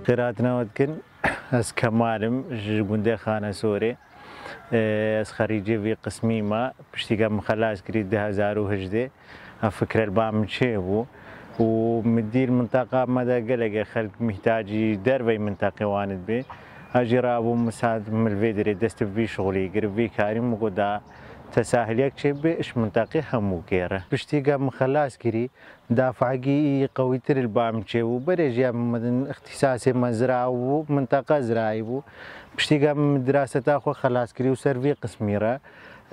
قراتنا ودكن از كمالم جوندي خانه سوري از خريجي في قسمي ما بشتيقا مخلاص كريد 2011 فكرة البام تشيبو ومدي المنطقة مدى قلق خلق محتاجي دربي منطقة واند بي اجي رابو مساعد من الفيدري دست في شغلي قرب في كارم وقدا تساهل يكشف بإيش منطقي همو كيره بشتيقا مخلاص كري دافعي قوي تر البام تشيبو بريجي مدن اختصاصي مزرعة ومنطقة زراعي بو بشتيقا من دراسة اخو خلاص كري وسيرفي قسميرة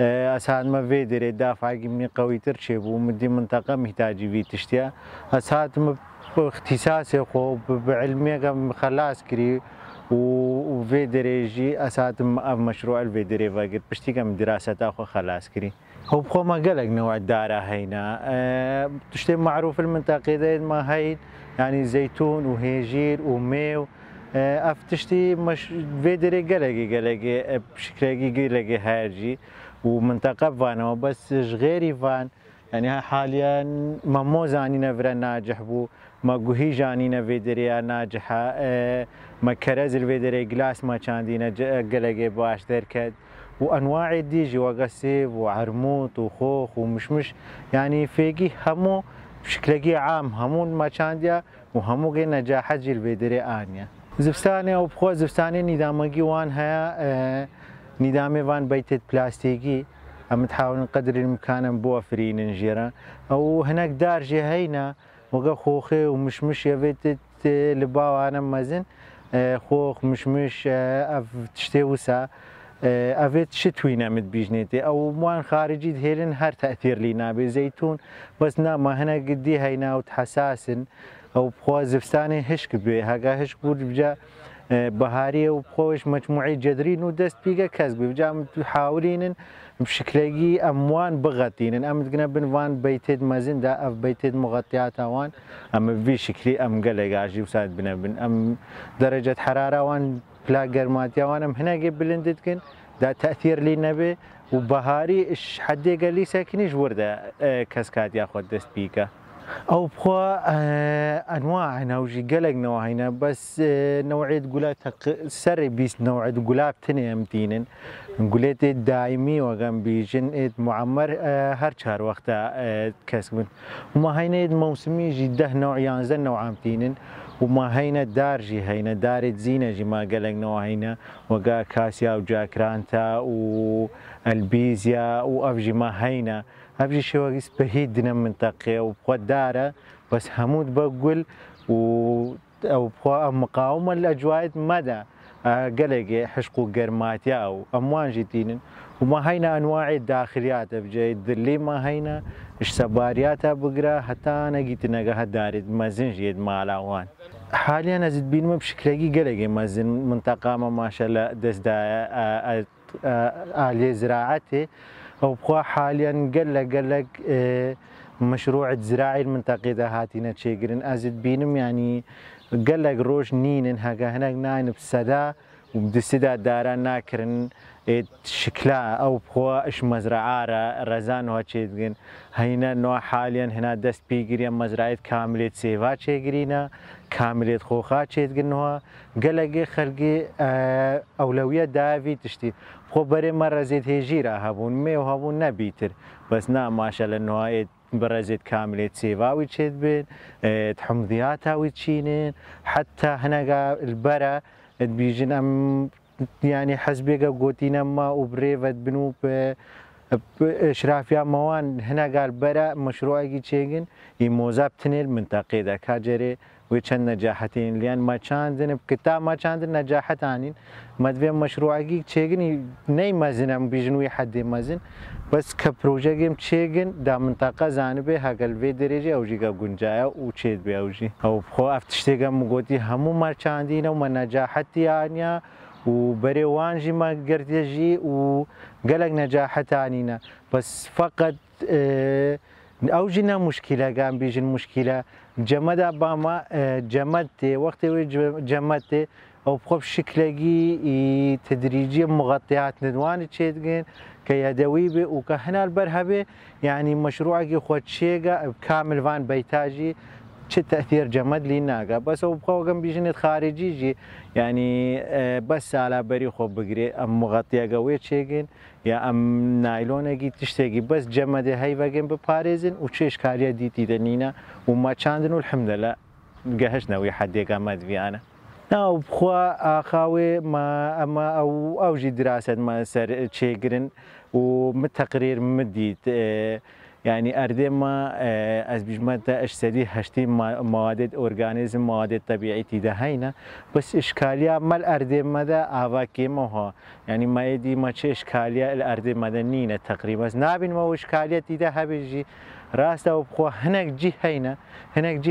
اسعد ما فيدري دافعي مني قوي تر تشيبو مدي منطقة محتاجي في تشتيا اسعد اختصاصي خو بعلمي خلاص كري وفيدريجي اسات مشروع الفيدري فاقر بشتيقا من دراسة اخو خلاص كري هو بخو ما قلق نوع الدارة هينا تشتي معروف المنطقة دي ما هين يعني زيتون وهيجير وميو افتشتي مش فيدري قلقي بشكل قلقي هارجي ومنطقة فانا بس غيري فان يعني حاليا ما مو زاني نفر ناجح بو ما قهي جاني نفيدريا ناجحة ما كرز الفيدري جلاس ما كان دينا قلقي باش دركد وانواع ديجي وقسيب وعرموط وخوخ ومشمش يعني فيقي همو بشكل عام همو ما كان ديا وهمو غير نجاح جي الفيدري انيا زفستاني او بخو زفستاني نظامي وان هيا نظامي وان بيتت بلاستيكي عم تحاول قدر الامكان بوفرين نجيرا او هناك دارجي هينا وقا خوخي ومشمش يفيت لباو انا مازن خوخ مشمش اف تشتي وسا افيت شتوينا مد بيجنيتي او موان خارجي هيلن هر تاثير لينا بزيتون بس نا ما هنا قدي هينا وتحساسن او بخوا زفستاني هشك بي هاكا هشك بجا بهاريه وبخوش مجموعي جدرين ودست بيجا كسب بجا محاولين بشكلي اموان بغطين ام تقنبن فان بيتد مازن دا اف بيتد مغطيات وان ام في شكلي ام قلق عجيب ساد بنبن ام درجه حراره وان بلا قرماتيا وان ام هنا قبل بلندتكن دا تاثير لي نبي وبهاري اش حد قال لي ساكنيش ورده كاسكاد ياخذ دست بيكا او بخوا انواع نوجي قلق نوعينا بس نوعيه قلات سري بيس نوعيه قلاب تني امتينن قلت دائمي وقام بيجن معمر هر شهر وقتها كسبن وما هينا موسمي جده نوع يانزن نوع امتينن وما هينا دارجي هينا دارت زينه جي ما قلق نوعينا وقا كاسيا وجاكرانتا والبيزيا وافجي ما هينا ابجي شواقيس بهيدنا منطقه وبخوا داره بس همود بقول او بخوا مقاومه الاجواء مدى قلقي حشقو قرماتيا او اموان جديدين وما هينا انواع الداخليات بجي اللي ما هينا اش سبارياتها بقرا حتى انا قلت نقا دارد مازن جيد مالاوان حاليا ازيد بينما بشكل قلقي مازن منطقه ما شاء الله دز دا آلية زراعتي او بخوا حاليا قلق مشروع زراعي المنطقه ده هاتينا تشيقرن ازيد بينم يعني قلق روش نينن هكا هناك ناين بسدا وبدسدا داران ناكرن شكلها او بخوا اش مزرعه رزان وهاتشيدغن هينا نوع حاليا هنا دست بيجري مزرعه كامله سيفا تشيغرينا كامله خوخا تشيدغن قلق خلقي اولويه دافي تشتي خو بري مره زيت هيجيرا هابون مي وهابون نبيتر بس نا ما شاء الله انه برزت كامله سيفا ويتشيد بين تحمضياتها ويتشينين حتى هنا البرا بيجن ام يعني حسبي قوتينا ما وبريفت بنوب اشرافيا موان هنا قال برا مشروعي تشيغن يموزاب تنيل منطقه دا كاجري ويتشن نجاحتين لان ما كان بكتاب ما كان نجاحتانين ما تبي مشروعي تشيغن ني مازن بيجنوي حد مازن بس كبروجي تشيغن دا منطقه زانبي هاقل في درجه او جيغا غنجايا وتشيد بي اوجي او خو افتشتيغا مغوتي همو ما كاندينا وما نجاحتي يعني وبري وانجي ما قرتجي وقلق نجاحتانينا بس فقط اوجينا مشكله قام بيجي المشكله جمد باما جمدتي وقت جمدتي او بخوف شكلي تدريجيا مغطيات ندوان تشيدغن كيدوي وكهنا البرهبه يعني مشروعي خود شيغا كامل فان بيتاجي چه تأثیر جمد لی ناگا بس او بخواهم بیشنید خارجی جی يعني بس على بري خو بقري ام مغطيه قوي تشيجن يا ام نايلون جي تشتكي بس جمد هاي فاجن بباريزن وتشيش كاريا دي تيدنينا وما كاندن والحمد لله جهشنا ويا حد يقامد في انا نا بخوا اخاوي ما اما او جي دراسه ما سر تشيجرن ومتقرير مديت يعني أردما از بجمد اشتدي هشتي مواد أورجانيزم مواد طبيعية تدا هينا بس إشكالية ما الأردما دا آواكي موها يعني ما يدي ما تش إشكالية الأردما دا نينا تقريبا نابين ما إشكالية تدا هبجي راستا وبخوا هناك جي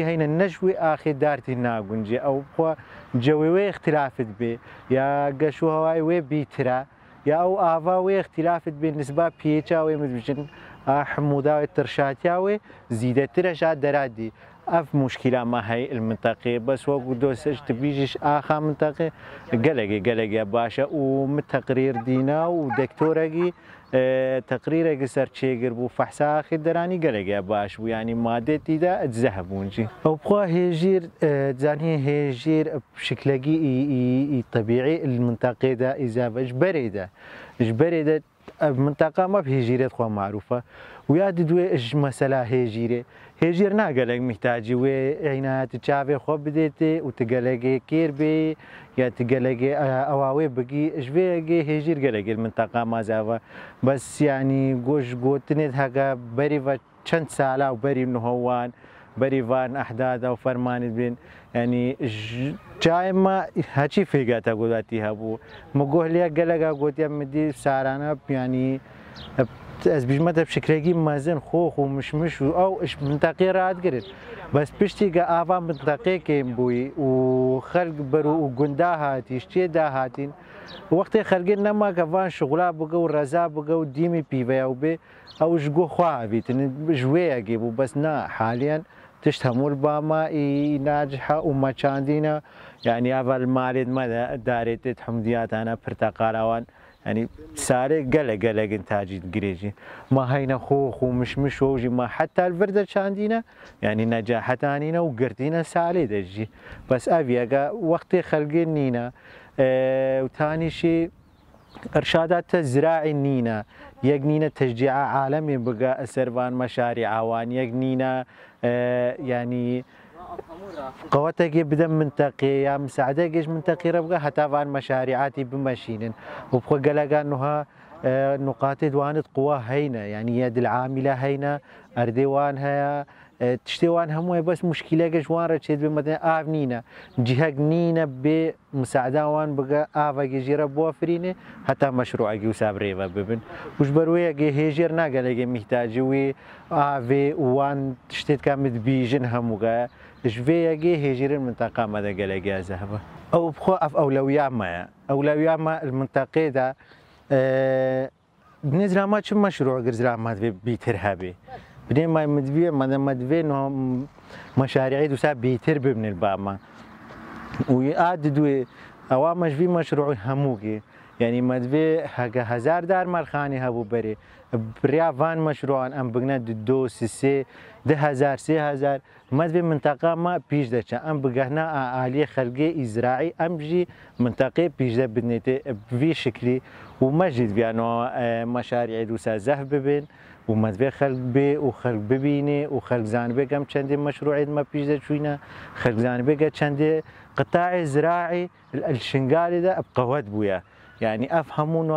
هينا نجوي آخر دارتي ناقنجي أو بخوا جوي اختلافت بي يا قشو هواي وي بيترا يا أو آفا وي اختلافت بالنسبة بيتشا وي مدبجن حمودا الترشاتياوي زيدت رشاد درادي اف مشكله ما هي المنطقه بس وقت دوسج تبيجش اخا منطقه قلقي باشا ومتقرير دينا ودكتورجي تقرير سر تشيغر بو فحصا خدراني قلقي باش ويعني مادتي دا تذهبونجي او بخوا هيجير زاني هيجير بشكلجي طبيعي المنطقه دا اذا اجبري دا المنطقة ما فيه هجيرة خوا معروفة ويا دوي اج مسألة هجير ناقلق محتاجي وي عنايات تشافي خو بديتي وتقلقي كيربي يا تقلقي اواوي بقي اجبي هجير قلقي المنطقة ما زافا بس يعني قوش قوتني هكا بري چند سالة وبري نهوان بري فان احداث او فرمان بين يعني جاي ما هاتشي فيقاتا قولاتي هابو مقوه ليا قلقا قوتي مدي سارانا يعني از بجمتها بشكل مازن خوخ ومشمش او اش منطقي راد قرد بس بشتي قا آفا منطقي كيم بوي وخلق برو وقندا هاتي اشتي دا هاتين وقت خلقين نما كفان شغلا بقى ورزا بقى وديمي بيفيا وبي او جقو خوابيت جوية جيبو بس نا حاليا تشتمول باما ناجحة وما كاندينا يعني أول مالد ما داريت تحمديات أنا برتقالوان يعني ساري قلق إنتاجي قريجي ما هينا خوخ ومش وجي ما حتى الفردة كاندينا يعني نجاحتانينا وقرتينا سالي دجي بس أبيقا وقت خلقين نينا وتاني شي إرشادات الزراعي نينا يقنينا تشجيع عالمي بقى سربان مشاريع عوان يقنينا يعني قوتك بدم منطقي يا مساعدة جيش منطقي ربقى حتى فان مشاريعاتي بمشينن وبخو قلقا انها نقاط دوانت قوة هينا يعني يد العاملة هينا اردوانها تشتوان هموي بس مشكلة جوان رشيد بمثلا آفنينا جهة نينا بمساعدة وان بقى آفا جيرا بوافرينه حتى مشروع جيو سابريفا ببن وش بروي جي هيجير ناقل جي محتاج وي آفي وان تشتت كامد بيجن هموغا جفي جي هيجير المنطقة ماذا قال جي زهبة أو بخو أولويات ما المنطقة دا بالنسبة ما شو مشروع غير ما بيترهبي بدين ما مدفي ما مدفي إنه مشاريع دوسا بيتر من الباما ويعاد دوي أوامش في مشروع هموجي يعني مدفي هكا 1000 دار مالخاني هبو بري بريا فان مشروع أم بقنا دو سي 10,000 3000 مدفي منطقة ما بيش داشا أم بقنا آلية خلقي إزراعي أم بجي منطقة بيش دا بدنيتي في شكلي ومجد بيانو مشاريع دوسا زهب بين ومدفع خلق بي وخلق ببيني وخلق زانبه كم چند مشروع ما بيجده شوينا خلق زانبه چند قطاع زراعي الشنغالي ده بقوات بويا يعني افهمون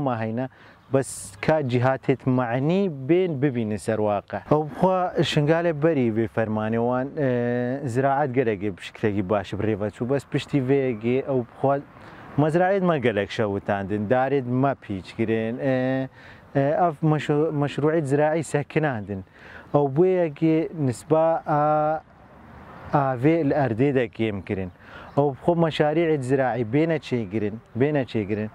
ما هينا بس كجهات معني بين ببين سر واقع او بخوا الشنغالي بري بفرماني وان زراعات قلقي بشكل باش بريفاتو بس بشتي فيجي او بخوا مزرعه ما قلق شوتاندن دارد ما بيج كرين اف مشروع زراعي ساكن عندن او بويا نسبة في الأردي دا كيم كرين او بخو مشاريع زراعي بينا تشيقرين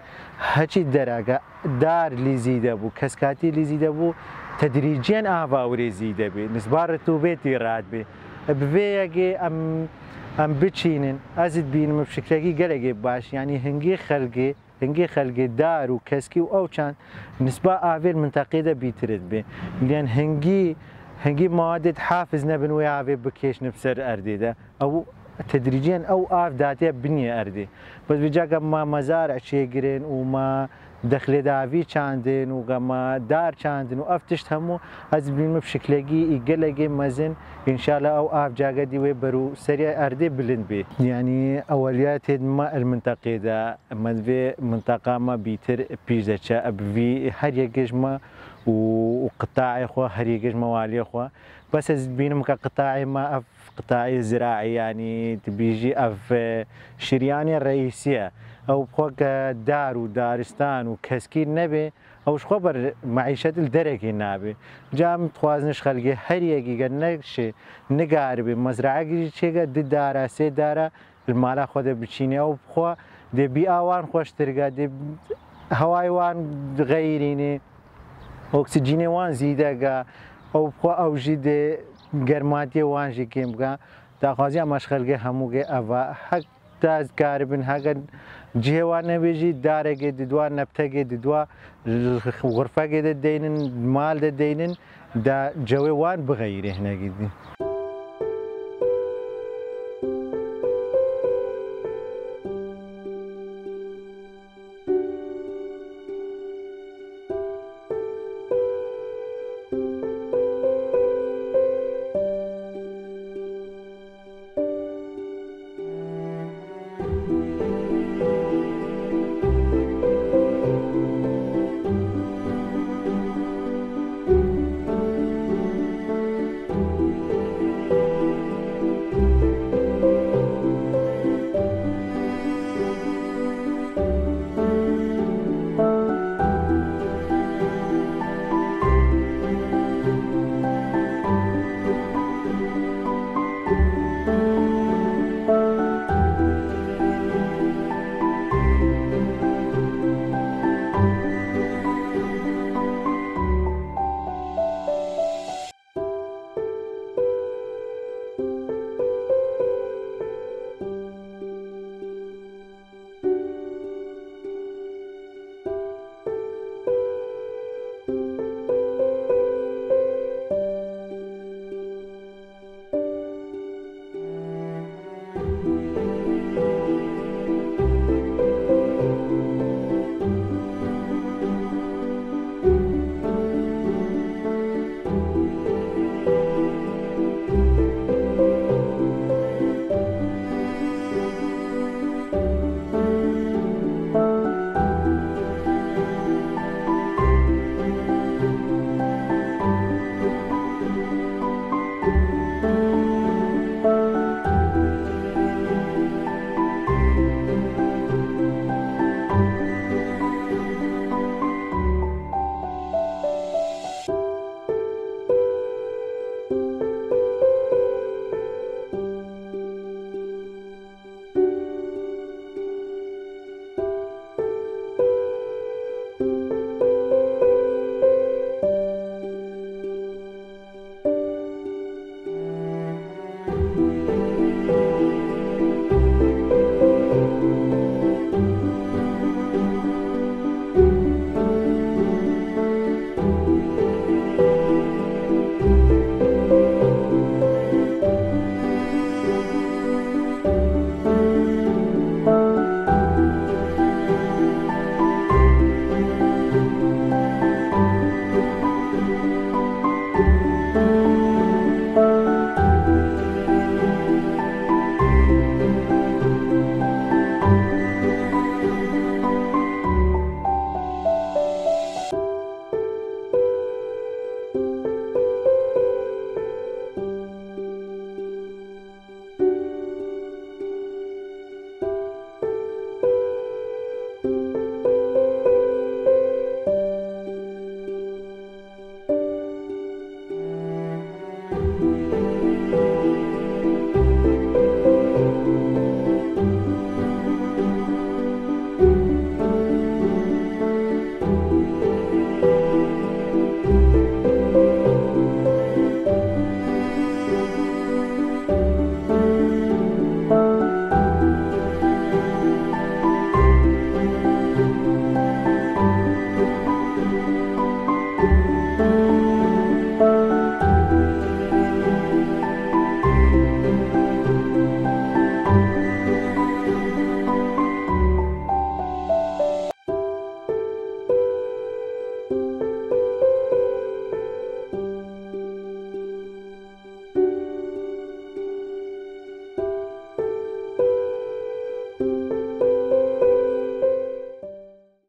هاتي الدراجة دار اللي زيدا بو كسكاتي اللي زيدا بو تدريجيا وري زيدا بي نسبة رطوبتي راد بي بفيا ام بتشينن ازد بينم بشكل قلقي باش يعني هنگی خلق دار و کسکی و او چند نسبة آفيل منطقه ده بيترد بي لأن هنگي هنگی مواد حافظ نبن ويا بكيش نفسر أردي ده أو تدريجيا أو آف داتيا بنية أردي بس بيجا ما مزارع شيء وما دخل داوی چاندن و گما دار چاندن و افتشت همو از بیم بشکلگی ایگلگی مزن ان شاء الله او اف جاگه دی برو سریع ارده بلند بی يعني اوليات ما المنطقه ده مدفي منطقه ما بيتر بيزا ابي هر يجما وقطاع اخو هر يجما والي اخو بس از بينهم كقطاعي ما اف قطاعي زراعي يعني تبيجي اف شرياني الرئيسيه او بخوك دار ودارستان وكسكين نبي او خبر معيشة الدرجة نابي جام توازنش خلقي هر يجي نقش نقارب مزرعة شيء قد دارا سي دارا المالا خود بتشيني او بخوا دي بيئة وان خوش ترقا دي هواي وان غيريني اكسجيني وان زيدا او بخوا او جي گرماتي وان جي كيم بقى تاخذي مش خلقي هموغي افا حق تاز كاربن حق جهوان بيجي دارجة ددوا نبتة ددوا غرفة دينن مال دينن دا جوي وان بغيره هنا جدي